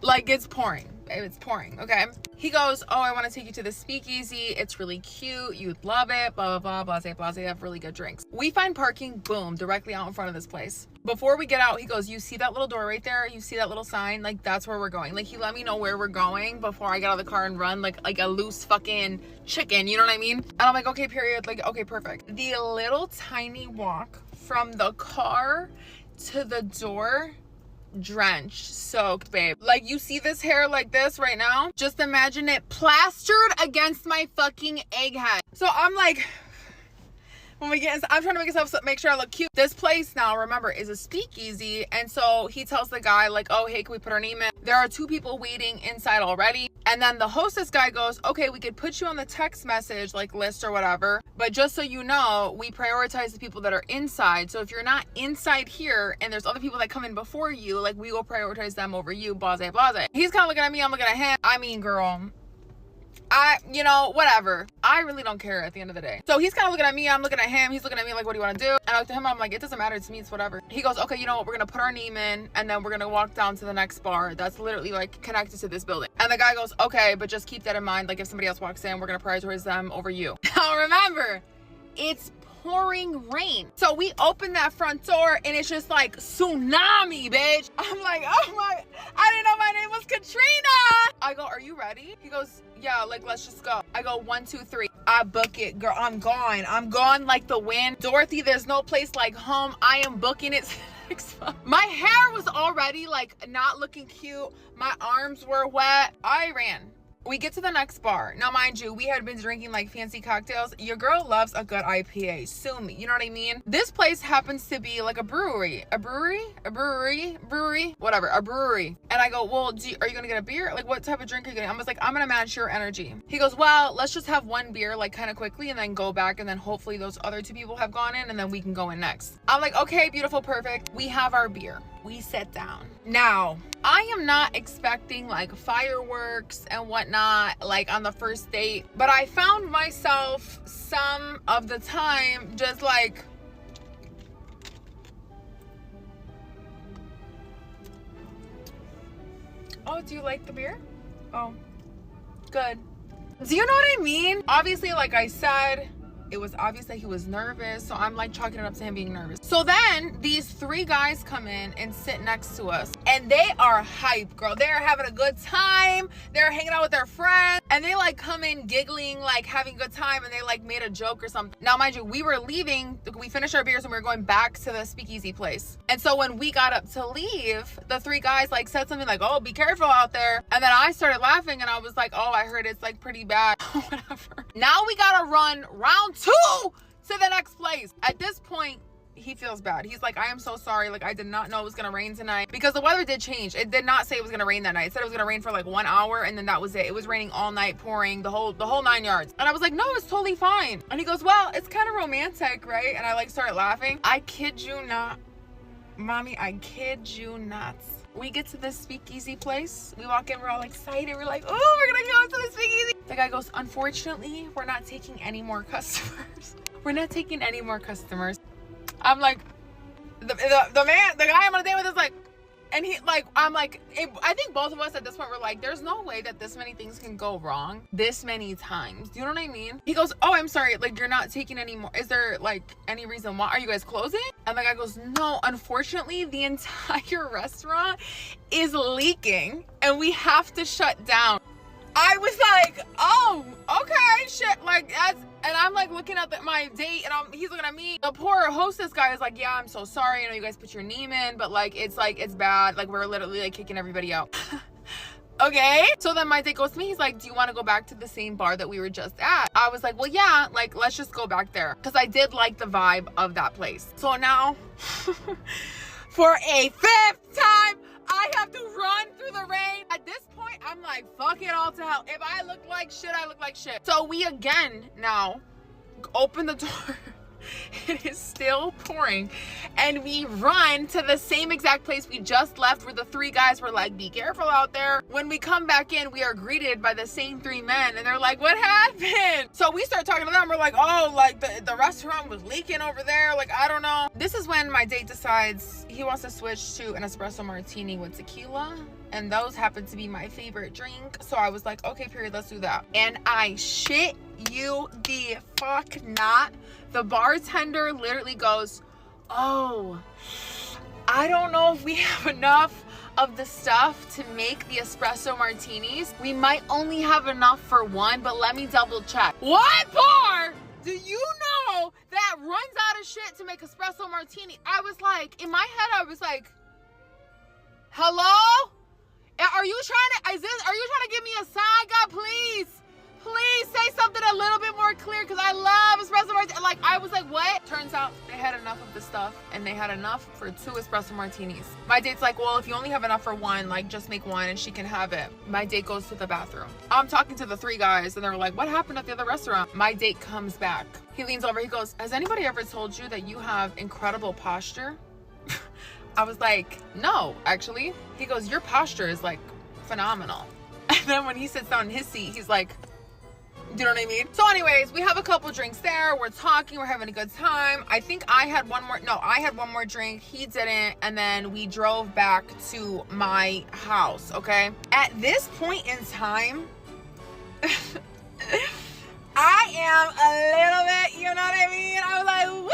Like, it's pouring. It's pouring, okay? He goes, oh, I want to take you to the speakeasy. It's really cute. You'd love it. Blah, blah, blah, blase, blase. They have really good drinks. We find parking, boom, directly out in front of this place. Before we get out, he goes, you see that little door right there? You see that little sign? Like, that's where we're going. Like, he let me know where we're going before I get out of the car and run like a loose fucking chicken. You know what I mean? And I'm like, okay, period. Like, okay, perfect. The little tiny walk from the car to the door, drenched, soaked, babe. Like, you see this hair like this right now? Just imagine it plastered against my fucking egghead. So I'm like, when we get inside, I'm trying to make sure I look cute. This place now, remember, is a speakeasy. And so he tells the guy, like, oh, hey, can we put our name in? There are 2 people waiting inside already. And then the hostess guy goes, okay, we could put you on the text message, like, list or whatever. But just so you know, we prioritize the people that are inside. So if you're not inside here and there's other people that come in before you, like, we will prioritize them over you, blase, blase. He's kind of looking at me, I'm looking at him. I mean, girl, you know, whatever. I really don't care at the end of the day. So he's kind of looking at me, I'm looking at him, he's looking at me like, what do you want to do? And I looked at him, I'm like, it doesn't matter to me, it's whatever. He goes, okay, you know what, we're gonna put our name in and then we're gonna walk down to the next bar that's literally like connected to this building. And the guy goes, okay, but just keep that in mind, like if somebody else walks in, we're gonna prioritize them over you. Now remember, it's pouring rain. So we open that front door and it's just like tsunami, bitch. I'm like, oh my, I didn't know my name was Katrina. I go, are you ready? He goes, yeah, like, let's just go. I go, 1, 2, 3. I book it, girl. I'm gone like the wind. Dorothy, there's no place like home. I am booking it. My hair was already like not looking cute. My arms were wet. I ran. We get to the next bar. Now, mind you, we had been drinking like fancy cocktails. Your girl loves a good IPA. Sue me. You know what I mean? This place happens to be like a brewery. Whatever, a brewery. And I go, well, are you going to get a beer? Like, what type of drink are you getting? I was like, I'm going to match your energy. He goes, well, let's just have one beer, like kind of quickly, and then go back. And then hopefully those other 2 people have gone in and then we can go in next. I'm like, okay, beautiful, perfect. We have our beer. We sit down. Now, I am not expecting like fireworks and whatnot like on the first date, but I found myself some of the time just like, oh, do you like the beer? Oh, good. Do you know what I mean? Obviously, like I said, it was obvious that he was nervous, so I'm like chalking it up to him being nervous. So then these 3 guys come in and sit next to us, and they are hype, girl. They're having a good time. They're hanging out with their friends, and they like come in giggling, like having a good time, and they like made a joke or something. Now, mind you, we were leaving. We finished our beers and we were going back to the speakeasy place. And so when we got up to leave, the 3 guys like said something like, oh, be careful out there. And then I started laughing and I was like, oh, I heard it's like pretty bad. Whatever. Now we gotta run round 2 to the next place. At this point, he feels bad. He's like, I am so sorry. Like, I did not know it was gonna rain tonight, because the weather did change. It did not say it was gonna rain that night. It said it was gonna rain for like 1 hour, and then that was it. It was raining all night, pouring, the whole 9 yards. And I was like, no, it's totally fine. And he goes, well, it's kind of romantic, right? And I like started laughing. I kid you not, mommy, I kid you not. We get to this speakeasy place. We walk in, we're all excited. We're like, oh, we're gonna go to the speakeasy. The guy goes, unfortunately, we're not taking any more customers. We're not taking any more customers. I'm like, the guy I'm on a date with is like, and he like, I'm like, I think both of us at this point were like, there's no way that this many things can go wrong this many times. Do you know what I mean? He goes, oh, I'm sorry, like, you're not taking any more. Is there like any reason why? Are you guys closing? And the guy goes, no, unfortunately, the entire restaurant is leaking and we have to shut down. I was like, oh, okay, shit, like that's. And I'm like looking at my date, and he's looking at me. The poor hostess guy is like, yeah, I'm so sorry. I know you guys put your name in, but like, it's bad. Like, we're literally like kicking everybody out. Okay. So then my date goes to me. He's like, do you want to go back to the same bar that we were just at? I was like, well, yeah, like, let's just go back there. Because I did like the vibe of that place. So now, for a 5th time, I have to run through the rain. At this point, I'm like, fuck it all to hell. If I look like shit, I look like shit. So we again now open the door It is still pouring. And we run to the same exact place we just left where the 3 guys were like, be careful out there. When we come back in, we are greeted by the same 3 men. And they're like, what happened? So we start talking to them. We're like, oh, like the restaurant was leaking over there. Like, I don't know. This is when my date decides he wants to switch to an espresso martini with tequila. And those happen to be my favorite drink. So I was like, okay, period, let's do that. And I shit you the fuck not. The bartender literally goes, oh, I don't know if we have enough of the stuff to make the espresso martinis. We might only have enough for 1, but let me double check. What bar do you know that runs out of shit to make espresso martini? I was like, in my head, I was like, hello? Are you trying to give me a sign, God, please say something a little bit more clear, because I love espresso martinis. Like, I was like, what? Turns out they had enough of the stuff, and they had enough for 2 espresso martinis. My date's like, well, if you only have enough for 1, like, just make 1 and she can have it. My date goes to the bathroom. I'm talking to the 3 guys, and they're like, what happened at the other restaurant? My date comes back. He leans over, he goes, has anybody ever told you that you have incredible posture? I was like, no, actually. He goes, your posture is like phenomenal. And then when he sits down in his seat, he's like, do you know what I mean? So anyways, we have a couple drinks there. We're talking, we're having a good time. I think I had one more drink. He didn't. And then we drove back to my house, okay? At this point in time, I am a little bit, you know what I mean? I was like, woo,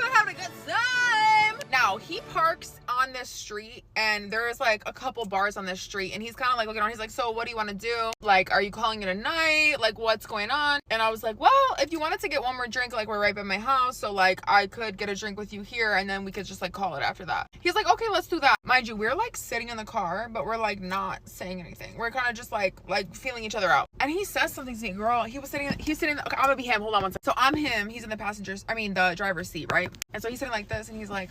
we're having a good time. Now, he parks on this street, and there's like a couple bars on this street, and he's kind of like looking around. He's like, so what do you want to do? Like, are you calling it a night? Like, what's going on? And I was like, well, if you wanted to get one more drink, like, we're right by my house, so like I could get a drink with you here, and then we could just like call it after that. He's like, okay, let's do that. Mind you, we're like sitting in the car, but we're like not saying anything. We're kind of just like feeling each other out. And he says something to me, girl. He's sitting, okay, I'm gonna be him. Hold on one second. So I'm him. He's in the the driver's seat, right? And so he's sitting like this, and he's like,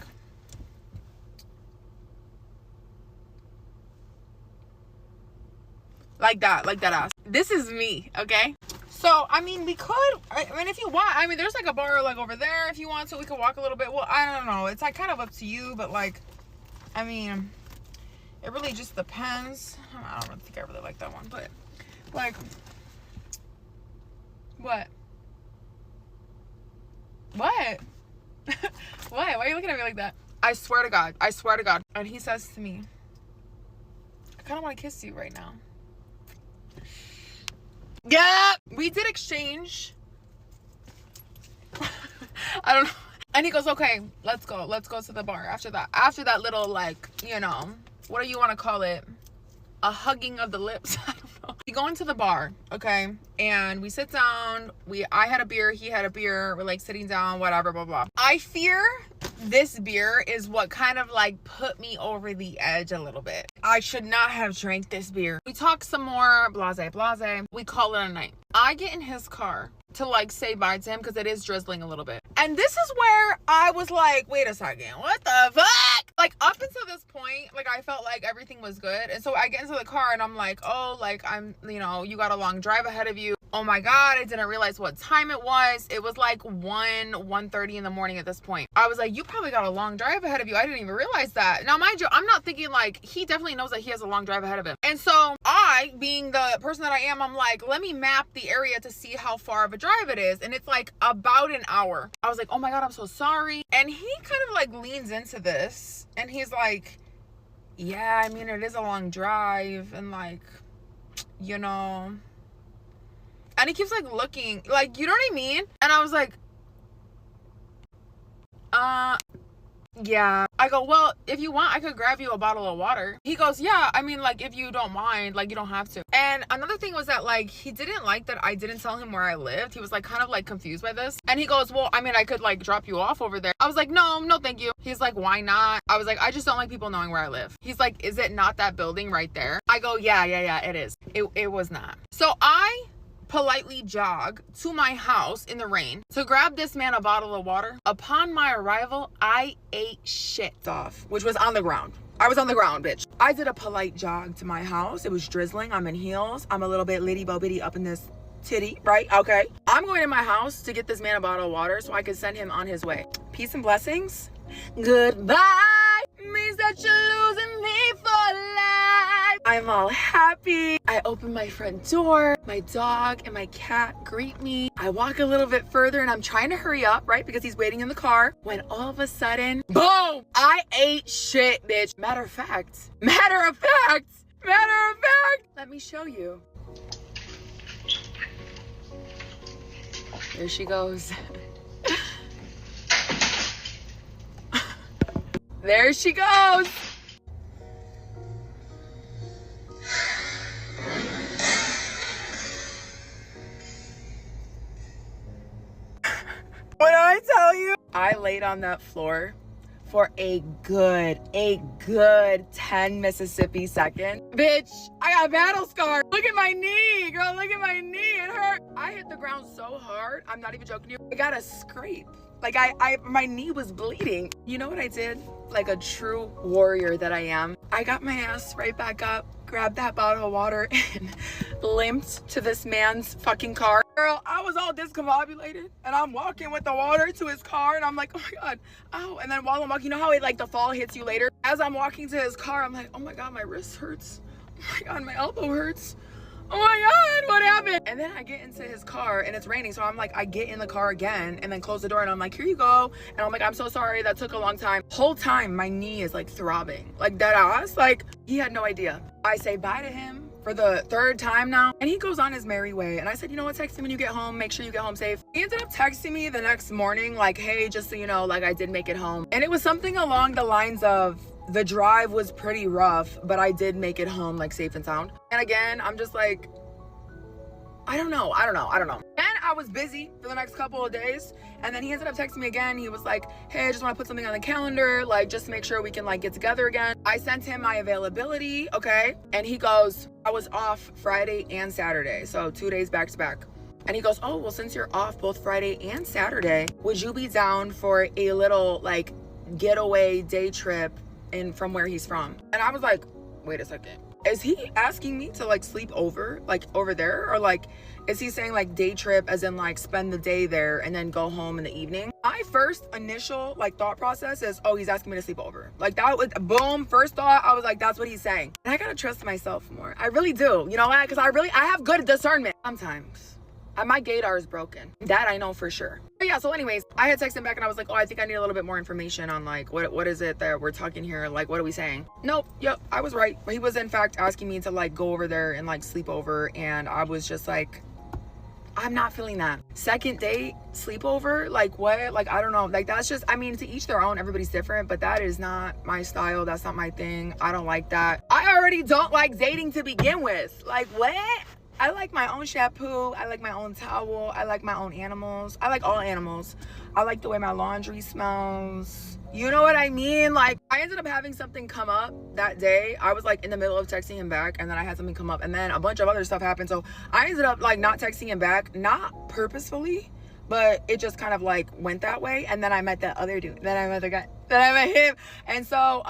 like that ass. This is me, okay? So, I mean, if you want, I mean, there's like a bar like over there if you want to. We could walk a little bit. Well, I don't know. It's like kind of up to you, but like, I mean, it really just depends. I don't think I really like that one, but like, what? What? Why are you looking at me like that? I swear to God. And he says to me, I kind of want to kiss you right now. Yeah, we did exchange. I don't know. And he goes, okay, let's go to the bar after that little, like, you know, what do you want to call it? A hugging of the lips. I don't know. We go into the bar, okay, and we sit down. I had a beer, he had a beer. We're like sitting down, whatever, blah blah. I fear this beer is what kind of like put me over the edge a little bit. I should not have drank this beer. We talk some more, blase. We call it a night. I get in his car to like say bye to him because it is drizzling a little bit. And this is where I was like, wait a second, what the fuck? Like, up until this point, like, I felt like everything was good. And so I get into the car and I'm like, oh, like, you got a long drive ahead of you. Oh my God, I didn't realize what time it was. It was like 1:30 in the morning at this point. I was like, you probably got a long drive ahead of you. I didn't even realize that. Now, mind you, I'm not thinking like, he definitely knows that he has a long drive ahead of him. And so I, being the person that I am, I'm like, let me map the area to see how far of a drive it is. And it's like about an hour. I was like, oh my God, I'm so sorry. And he kind of like leans into this and he's like, yeah, I mean, it is a long drive and like, you know. And he keeps like looking, like, you know what I mean? And I was like, yeah. I go, well, if you want, I could grab you a bottle of water. He goes, yeah, I mean, like, if you don't mind, like, you don't have to. And another thing was that, like, he didn't like that I didn't tell him where I lived. He was, like, kind of, like, confused by this. And he goes, well, I mean, I could, like, drop you off over there. I was like, no, thank you. He's like, why not? I was like, I just don't like people knowing where I live. He's like, is it not that building right there? I go, yeah, it is. It was not. So I politely jog to my house in the rain to grab this man a bottle of water. Upon my arrival, I ate shit off, which was on the ground. I was on the ground, bitch. I did a polite jog to my house. It was drizzling. I'm in heels. I'm a little bit litty bo bitty up in this titty, right? Okay. I'm going to my house to get this man a bottle of water so I can send him on his way. Peace and blessings. Goodbye means that you're losing me for life. I'm all happy. I open my front door. My dog and my cat greet me. I walk a little bit further and I'm trying to hurry up, right? Because he's waiting in the car. When all of a sudden, boom, I ate shit, bitch. Matter of fact, let me show you. There she goes. There she goes. When I tell you, I laid on that floor for a good 10 Mississippi seconds. Bitch, I got a battle scar. Look at my knee, girl, look at my knee, it hurt. I hit the ground so hard, I'm not even joking you. I got a scrape. Like my knee was bleeding. You know what I did? Like a true warrior that I am. I got my ass right back up, grabbed that bottle of water and limped to this man's fucking car. Girl, I was all discombobulated and I'm walking with the water to his car and I'm like, oh my God, ow. And then while I'm walking, you know how the fall hits you later? As I'm walking to his car, I'm like, oh my God, my wrist hurts. Oh my God, my elbow hurts. Oh my God, what happened? And then I get into his car and it's raining. So I'm like, I get in the car again and then close the door and I'm like, here you go. And I'm like, I'm so sorry, that took a long time. Whole time, my knee is like throbbing, like dead ass. Like he had no idea. I say bye to him for the third time now. And he goes on his merry way. And I said, you know what, text me when you get home. Make sure you get home safe. He ended up texting me the next morning like, hey, just so you know, like I did make it home. And it was something along the lines of, the drive was pretty rough, but I did make it home like safe and sound. And again, I'm just like, I don't know. And I was busy for the next couple of days. And then he ended up texting me again. He was like, hey, I just want to put something on the calendar, like just to make sure we can like get together again. I sent him my availability, okay? And he goes, I was off Friday and Saturday, so 2 days back to back. And he goes, oh, well, since you're off both Friday and Saturday, would you be down for a little like getaway day trip from where he's from? And I was like, wait a second. Is he asking me to like sleep over, like over there? Or like, is he saying like day trip as in like spend the day there and then go home in the evening? My first initial like thought process is, oh, he's asking me to sleep over. Like that was, boom, first thought, I was like, that's what he's saying. And I gotta trust myself more. I really do. You know why? Because I have good discernment. Sometimes. My gaydar is broken. That I know for sure. But yeah, so anyways, I had texted him back and I was like, oh, I think I need a little bit more information on like, what is it that we're talking here? Like, what are we saying? Nope, yep, I was right. He was in fact asking me to like go over there and like sleep over. And I was just like, I'm not feeling that. Second date, sleepover, like what? Like, I don't know. Like that's just, I mean, to each their own, everybody's different, but that is not my style. That's not my thing. I don't like that. I already don't like dating to begin with. Like what? I like my own shampoo. I like my own towel. I like my own animals. I like all animals. I like the way my laundry smells. You know what I mean? Like I ended up having something come up that day. I was like in the middle of texting him back and then I had something come up and then a bunch of other stuff happened. So I ended up like not texting him back, not purposefully, but it just kind of like went that way. And then I met that other dude. Then I met the guy. Then I met him. And so,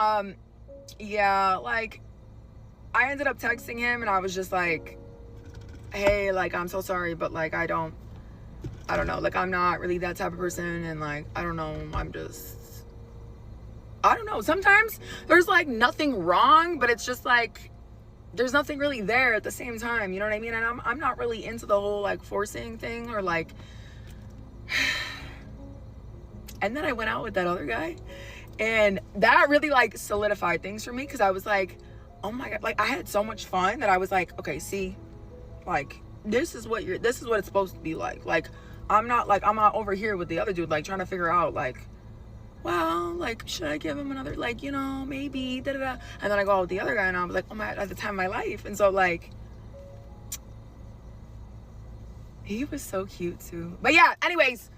yeah, like I ended up texting him and I was just like, hey, like I'm so sorry, but like I don't know, like I'm not really that type of person, and like I don't know, I don't know, sometimes there's like nothing wrong, but it's just like there's nothing really there at the same time, you know what I mean? And I'm not really into the whole like forcing thing or like and then I went out with that other guy and that really like solidified things for me, because I was like, oh my God, like I had so much fun that I was like, okay, see, like this is what it's supposed to be like I'm not over here with the other dude like trying to figure out like, well, like should I give him another, like, you know, maybe da da da, and then I go out with the other guy and I was like, oh my, at the time of my life. And so like he was so cute too. But yeah, anyways,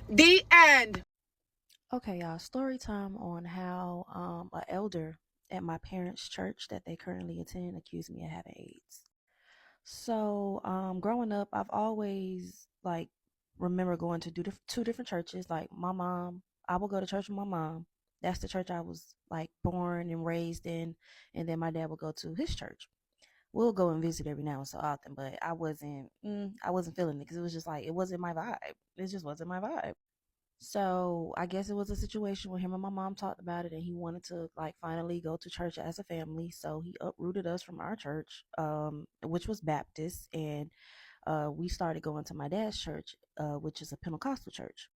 the end. Okay, y'all, story time on how an elder at my parents' church that they currently attend accused me of having AIDS. So, growing up, I've always like remember going to two different churches. Like my mom, I would go to church with my mom. That's the church I was like born and raised in, and then my dad would go to his church. we'll go and visit every now and so often, but I wasn't feeling it because it was just like it wasn't my vibe. It just wasn't my vibe. So I guess it was a situation where him and my mom talked about it, and he wanted to like finally go to church as a family. So he uprooted us from our church, which was Baptist, and we started going to my dad's church, which is a Pentecostal church.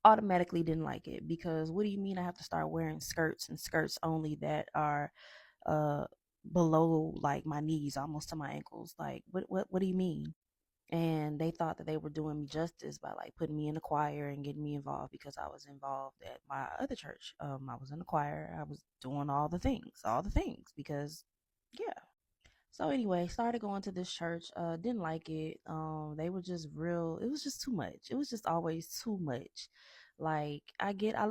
Automatically didn't like it because what do you mean I have to start wearing skirts and skirts only that are uh below like my knees, almost to my ankles? Like what do you mean? And they thought that they were doing me justice by like putting me in the choir and getting me involved because I was involved at my other church. I was in the choir. I was doing all the things because yeah. So anyway, started going to this church. Didn't like it. They were just real. It was just too much. It was just always too much. Like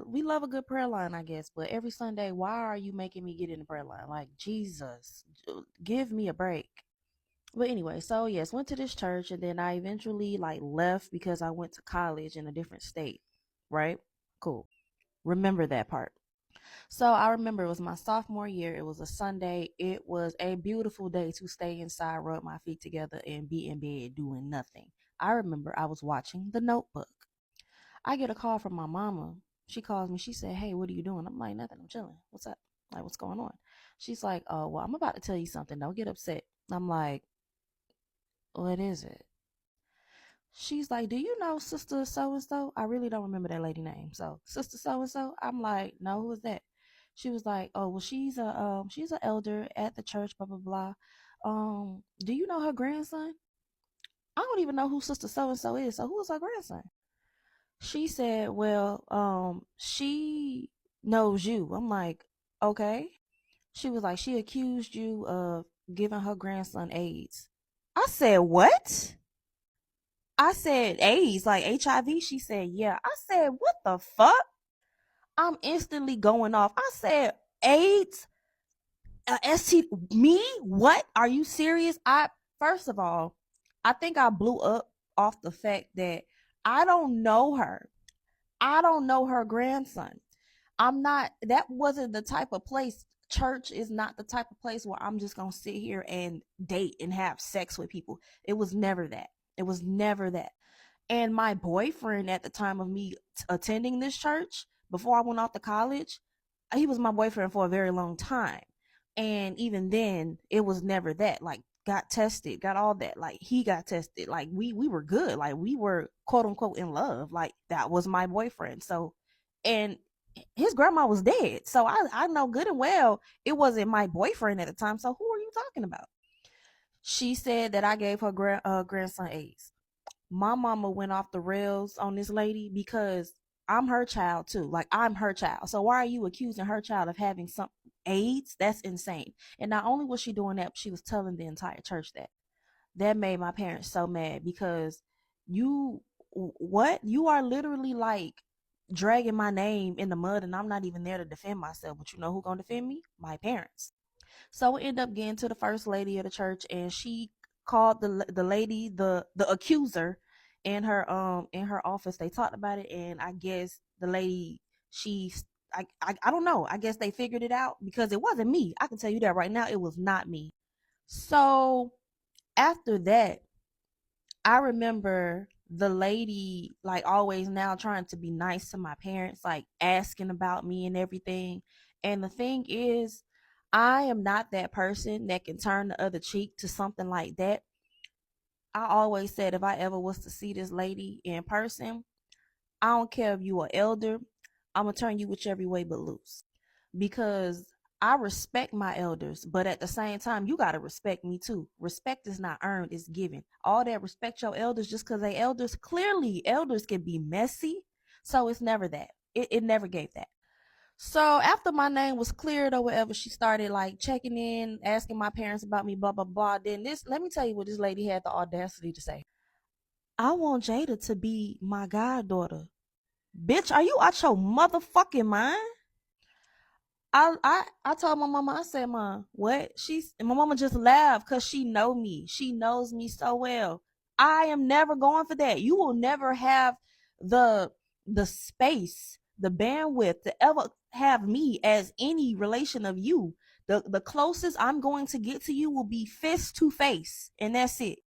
we love a good prayer line, I guess, but every Sunday, why are you making me get in the prayer line? Like Jesus, give me a break. But anyway, so yes, went to this church, and then I eventually like left because I went to college in a different state. Right? Cool. Remember that part. So I remember it was my sophomore year. It was a Sunday. It was a beautiful day to stay inside, rub my feet together, and be in bed doing nothing. I remember I was watching The Notebook. I get a call from my mama. She calls me. She said, "Hey, what are you doing?" I'm like, "Nothing. I'm chilling. What's up? Like, what's going on?" She's like, "Oh, well, I'm about to tell you something. Don't get upset." I'm like, "What is it?" She's like, "Do you know Sister So and so?" I really don't remember that lady name. So, Sister So and so. I'm like, "No, who is that?" She was like, "Oh, well, she's an elder at the church, blah blah blah. Do you know her grandson?" I don't even know who Sister So and so is. So who is her grandson? She said, "Well, she knows you." I'm like, "Okay." She was like, "She accused you of giving her grandson AIDS." I said, "What?" I said, "AIDS, like HIV?" She said, "Yeah." I said, "What the fuck?" I'm instantly going off. I said, "AIDS? ST me? What? Are you serious?" I First of all, I think I blew up off the fact that I don't know her. I don't know her grandson. I'm not, that wasn't the type of place. Church is not the type of place where I'm just gonna sit here and date and have sex with people. It was never that. It was never that. And my boyfriend at the time of me attending this church, before I went off to college, he was my boyfriend for a very long time. And even then, it was never that. Like, got tested, got all that. Like, he got tested. Like, we were good. Like, we were quote unquote in love. Like, that was my boyfriend. So, and his grandma was dead. So I know good and well it wasn't my boyfriend at the time. So who are you talking about? She said that I gave her grandson AIDS. My mama went off the rails on this lady because I'm her child too. Like, I'm her child. So why are you accusing her child of having some AIDS? That's insane. And not only was she doing that, she was telling the entire church that. That made my parents so mad because you what? You are literally like dragging my name in the mud, and I'm not even there to defend myself. But you know who gonna defend me? My parents. So we end up getting to the first lady of the church, and she called the lady, the accuser, in her office. They talked about it, and I guess the lady, she I don't know. I guess they figured it out because it wasn't me. I can tell you that right now, it was not me. So after that, I remember the lady like always now trying to be nice to my parents, like asking about me and everything. And the thing is, I am not that person that can turn the other cheek to something like that. I always said if I ever was to see this lady in person, I don't care if you are elder, I'm gonna turn you whichever way but loose. Because I respect my elders, but at the same time, you gotta respect me too. Respect is not earned, it's given. All that respect your elders just because they elders. Clearly, elders can be messy. So it's never that. It never gave that. So after my name was cleared or whatever, she started like checking in, asking my parents about me, blah blah blah. Then let me tell you what this lady had the audacity to say. "I want Jada to be my goddaughter." Bitch, are you out your motherfucking mind? I told my mama, I said, "Ma, what?" And my mama just laughed because she know me. She knows me so well. I am never going for that. You will never have the space, the bandwidth to ever have me as any relation of you. The closest I'm going to get to you will be fist to face, and that's it.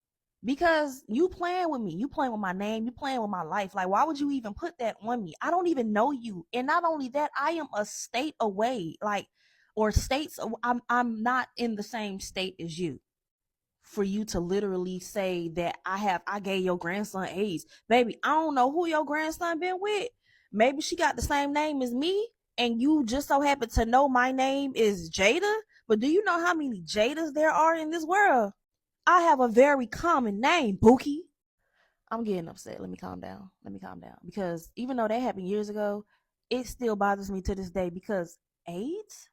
Because you playing with me, you playing with my name, you playing with my life. Like, why would you even put that on me? I don't even know you. And not only that, I am a state away, like, or states. I'm not in the same state as you. For you to literally say that I gave your grandson AIDS. Baby, I don't know who your grandson been with. Maybe she got the same name as me, and you just so happen to know my name is Jada. But do you know how many Jadas there are in this world? I have a very common name, Bookie. I'm getting upset. Let me calm down. Because even though that happened years ago, it still bothers me to this day because AIDS?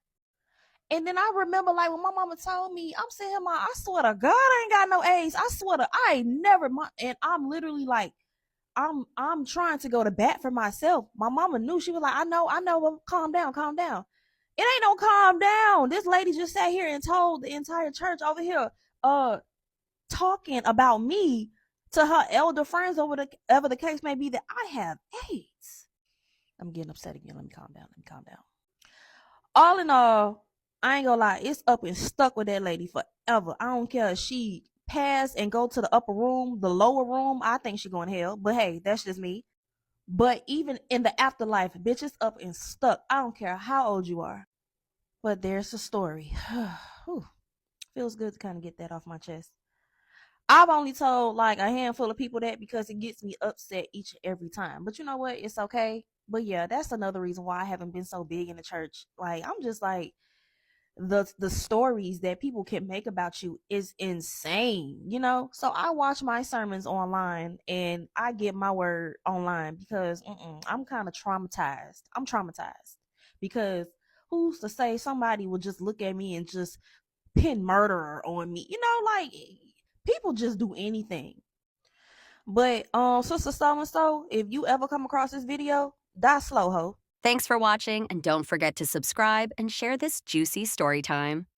And then I remember, like, when my mama told me, I'm saying, "Ma, I swear to God, I ain't got no AIDS. I swear to, I ain't never." And I'm literally like, I'm trying to go to bat for myself. My mama knew. She was like, I know, but calm down. It ain't no calm down. This lady just sat here and told the entire church over here, talking about me to her elder friends, over the case may be, that I have AIDS. I'm getting upset again. Let me calm down. All in all, I ain't gonna lie, it's up and stuck with that lady forever. I don't care if she pass and go to the upper room, the lower room, I think she going to hell. But hey, that's just me. But even in the afterlife, bitch, it's up and stuck. I don't care how old you are. But there's the story. Feels good to kind of get that off my chest. I've only told like a handful of people that because it gets me upset each and every time. But you know what? It's okay. But yeah, that's another reason why I haven't been so big in the church. Like, I'm just like, the stories that people can make about you is insane, you know? So I watch my sermons online and I get my word online because I'm kind of traumatized. I'm traumatized because who's to say somebody will just look at me and just pin murderer on me? You know, like, people just do anything. But sister so and so, if you ever come across this video, die slow, ho. Thanks for watching, and don't forget to subscribe and share this juicy story time.